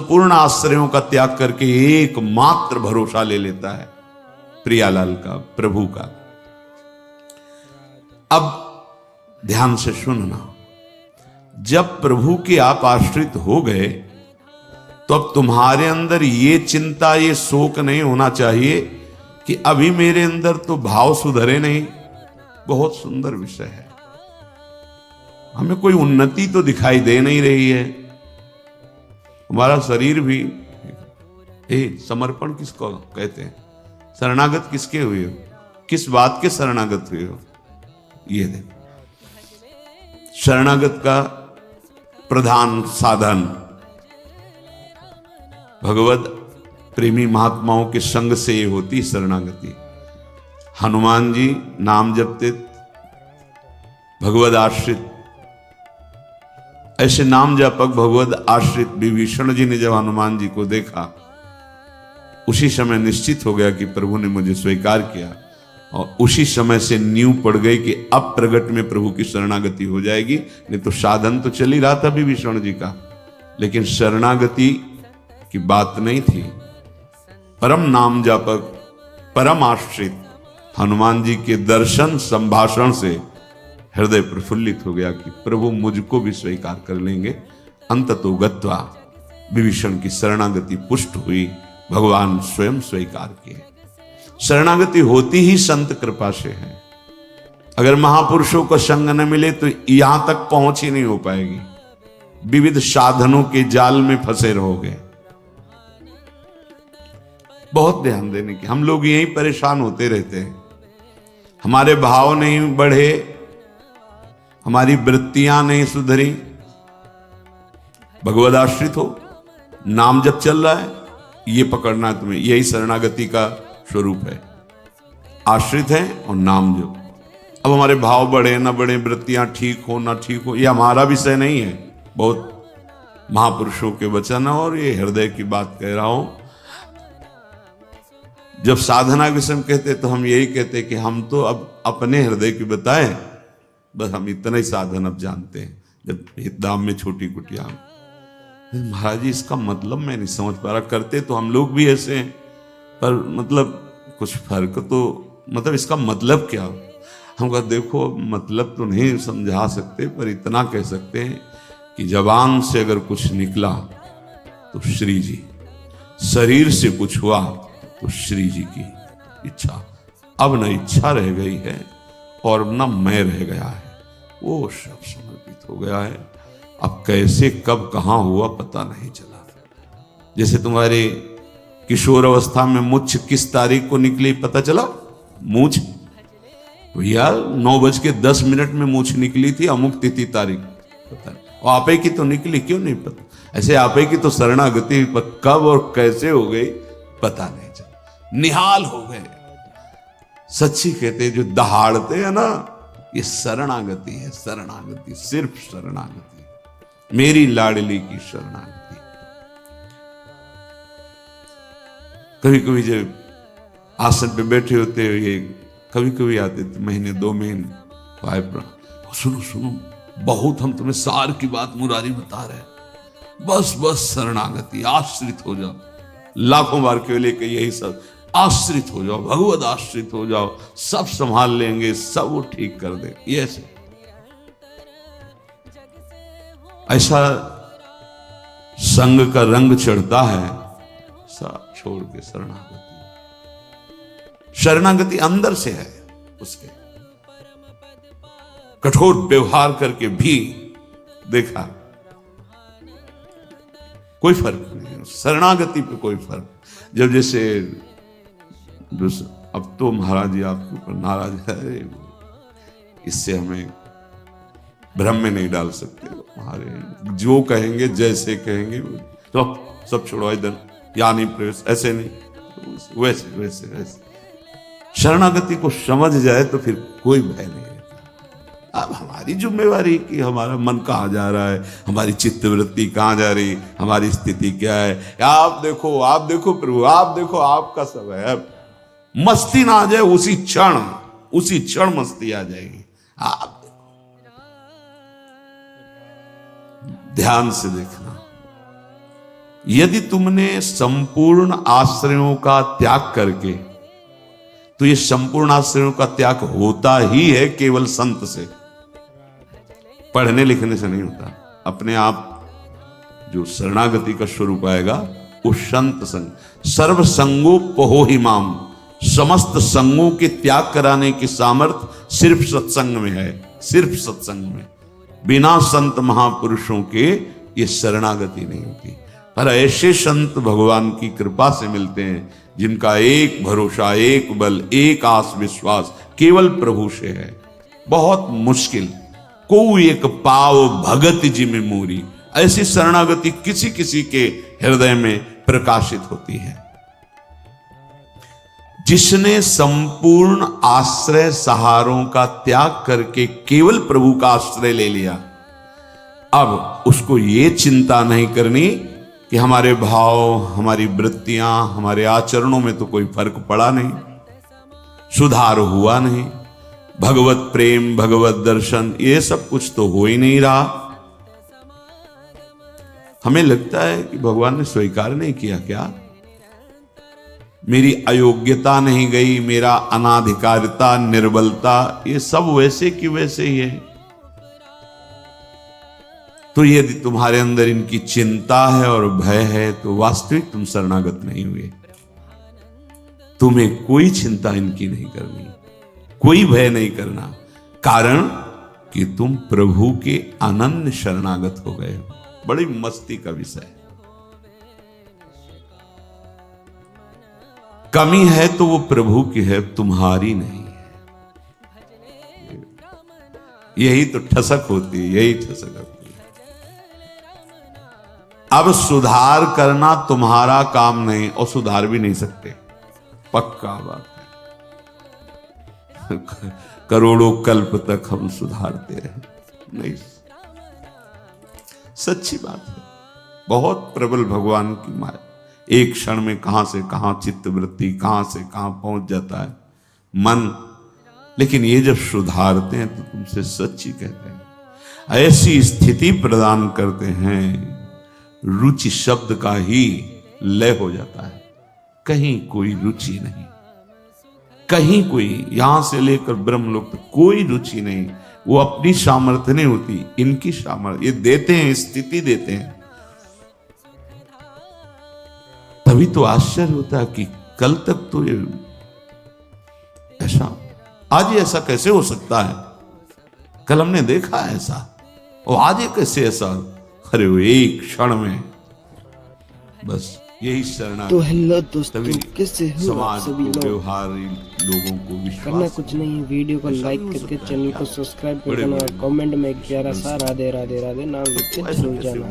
संपूर्ण आश्रयों का त्याग करके एकमात्र भरोसा ले लेता है प्रियालाल का, प्रभु का। अब ध्यान से सुनना, जब प्रभु के आप आश्रित हो गए तो अब तुम्हारे अंदर ये चिंता, ये शोक नहीं होना चाहिए कि अभी मेरे अंदर तो भाव सुधरे नहीं। बहुत सुंदर विषय है, हमें कोई उन्नति तो दिखाई दे नहीं रही है। हमारा शरीर भी, समर्पण किसको कहते हैं? शरणागत किसके हुए हो? किस बात के शरणागत हुए हो? ये देखो, शरणागत का प्रधान साधन भगवत प्रेमी महात्माओं के संग से ये होती शरणागति। हनुमान जी नाम जपते, भगवत आश्रित, ऐसे नाम जपक भगवत आश्रित विभीषण जी ने जब हनुमान जी को देखा, उसी समय निश्चित हो गया कि प्रभु ने मुझे स्वीकार किया, और उसी समय से नींव पड़ गई कि अब प्रगट में प्रभु की शरणागति हो जाएगी। नहीं तो साधन तो चल ही रहा था विभीषण जी का, लेकिन शरणागति की बात नहीं थी। परम नाम जापक, परम आश्रित हनुमान जी के दर्शन संभाषण से हृदय प्रफुल्लित हो गया कि प्रभु मुझको भी स्वीकार कर लेंगे। अंततो गत्वा विभीषण की शरणागति पुष्ट हुई, भगवान स्वयं स्वीकार किए। शरणागति होती ही संत कृपा से है। अगर महापुरुषों का संग न मिले तो यहां तक पहुंच ही नहीं हो पाएगी, विविध साधनों के जाल में फंसे रहोगे। बहुत ध्यान देने की, हम लोग यही परेशान होते रहते हैं। हमारे भाव नहीं बढ़े, हमारी वृत्तियां नहीं सुधरी। भगवद आश्रित हो, नाम जब चल रहा है, ये पकड़ना है तुम्हें, यही शरणागति का स्वरूप है। आश्रित है और नाम जप। अब हमारे भाव बढ़े ना बढ़े, वृत्तियां ठीक हो ना ठीक हो, ये हमारा विषय नहीं है। बहुत महापुरुषों के वचन और ये हृदय की बात कह रहा हूं। जब साधना के समय कहते तो हम यही कहते कि हम तो अब अपने हृदय की बताएं, बस हम इतना ही साधन अब जानते हैं। जब हितधाम में छोटी कुटिया, महाराज जी इसका मतलब मैं नहीं समझ पा रहा। करते तो हम लोग भी ऐसे हैं, पर मतलब कुछ फर्क तो, मतलब इसका मतलब क्या? हम कहा देखो मतलब तो नहीं समझा सकते, पर इतना कह सकते हैं कि जबान से अगर कुछ निकला तो श्री जी, शरीर से कुछ हुआ तो श्री जी की इच्छा। अब न इच्छा रह गई है और न मैं रह गया है, वो सब समर्पित हो गया है। अब कैसे कब कहां हुआ पता नहीं चला। जैसे तुम्हारे किशोर अवस्था में मुछ किस तारीख को निकली पता चला? मूछ भैया 9:10 में मूछ निकली थी, अमुक तिथि तारीख पता नहीं। और आपे की तो निकली, क्यों नहीं पता? ऐसे आपे की तो शरणागति कब और कैसे हो गई पता नहीं चला। निहाल हो गए। सच्ची कहते जो दहाड़ते हैं ना, ये शरणागति है। शरणागति, सिर्फ शरणागति, मेरी लाडली की शरणागति। कभी कभी जब आसन पे बैठे होते हो, ये कभी कभी आते थे महीने 2 महीने, भाई सुनो सुनो, बहुत हम तुम्हें सार की बात मुरारी बता रहे हैं, बस बस शरणागति, आश्रित हो जाओ। लाखों बार के लेके यही सब, आश्रित हो जाओ, भगवत आश्रित हो जाओ, सब संभाल लेंगे, सब वो ठीक कर दे। ये ऐसा संग का रंग चढ़ता है, सब छोड़ के शरणागति। शरणागति अंदर से है। उसके कठोर व्यवहार करके भी देखा कोई फर्क नहीं, शरणागति पे कोई फर्क। जब जैसे अब तो महाराज जी आपके ऊपर नाराज है, इससे हमें भ्रम में नहीं डाल सकते। हमारे जो कहेंगे जैसे कहेंगे तो सब छोड़ो इधर, या नहीं प्रवेश, ऐसे नहीं, वैसे वैसे वैसे। शरणागति को समझ जाए तो फिर कोई भय नहीं रहता। अब हमारी जिम्मेवारी कि हमारा मन कहाँ जा रहा है, हमारी चित्तवृत्ति कहाँ जा रही, हमारी स्थिति क्या है। आप देखो प्रभु, आप देखो, आपका सब है। मस्ती ना आ जाए, उसी क्षण मस्ती आ जाएगी। आप ध्यान से देखना, यदि तुमने संपूर्ण आश्रयों का त्याग करके, तो ये संपूर्ण आश्रयों का त्याग होता ही है केवल संत से, पढ़ने लिखने से नहीं होता। अपने आप जो शरणागति का स्वरूप आएगा वो संत संग, सर्व संगोपहो हिमाम, समस्त संगों के त्याग कराने की सामर्थ्य सिर्फ सत्संग में है, सिर्फ सत्संग में। बिना संत महापुरुषों के ये शरणागति नहीं होती। पर ऐसे संत भगवान की कृपा से मिलते हैं जिनका एक भरोसा, एक बल, एक आस विश्वास केवल प्रभु से है। बहुत मुश्किल, को एक पाव भगत जिमि मोरी, ऐसी शरणागति किसी किसी के हृदय में प्रकाशित होती है। जिसने संपूर्ण आश्रय सहारों का त्याग करके केवल प्रभु का आश्रय ले लिया, अब उसको ये चिंता नहीं करनी कि हमारे भाव, हमारी वृत्तियां, हमारे आचरणों में तो कोई फर्क पड़ा नहीं, सुधार हुआ नहीं, भगवत प्रेम, भगवत दर्शन, ये सब कुछ तो हो ही नहीं रहा। हमें लगता है कि भगवान ने स्वीकार नहीं किया क्या? मेरी अयोग्यता नहीं गई, मेरा अनाधिकारिता, निर्बलता, ये सब वैसे की वैसे ही है। तो यदि तुम्हारे अंदर इनकी चिंता है और भय है तो वास्तविक तुम शरणागत नहीं हुए। तुम्हें कोई चिंता इनकी नहीं करनी, कोई भय नहीं करना, कारण कि तुम प्रभु के अनन्य शरणागत हो गए हो। बड़ी मस्ती का विषय। कमी है तो वो प्रभु की है, तुम्हारी नहीं है। यही तो ठसक होती है, यही ठसक होती है। अब सुधार करना तुम्हारा काम नहीं, और सुधार भी नहीं सकते, पक्का बात है। करोड़ों कल्प तक हम सुधारते रहे, नहीं, सच्ची बात है। बहुत प्रबल भगवान की माया, एक क्षण में कहां से कहां चित्तवृत्ति, कहां से कहां पहुंच जाता है मन। लेकिन ये जब सुधारते हैं तो तुमसे सच्ची कहते हैं, ऐसी स्थिति प्रदान करते हैं, रुचि शब्द का ही लय हो जाता है। कहीं कोई रुचि नहीं, कहीं कोई, यहां से लेकर ब्रह्मलोक तक कोई रुचि नहीं। वो अपनी सामर्थ्य नहीं होती, इनकी सामर्थ्य, ये देते हैं, स्थिति देते हैं। तभी तो आश्चर्य होता है कि कल तक तो ये ऐसा, आज ये ऐसा कैसे हो सकता है? कल हमने देखा ऐसा, और आज ये कैसे ऐसा? अरे वो एक क्षण में बस यही शरणागति। तो हेलो दोस्तों, कैसे हो समाज सभी को, लोग? व्यवहारी लोगों को विश्वास करना कुछ नहीं, वीडियो को लाइक करके चैनल को सब्सक्राइब कर देना और कमेंट में एक प्यारा सा राधे राधे राधे नाम लिख के जरूर जाना।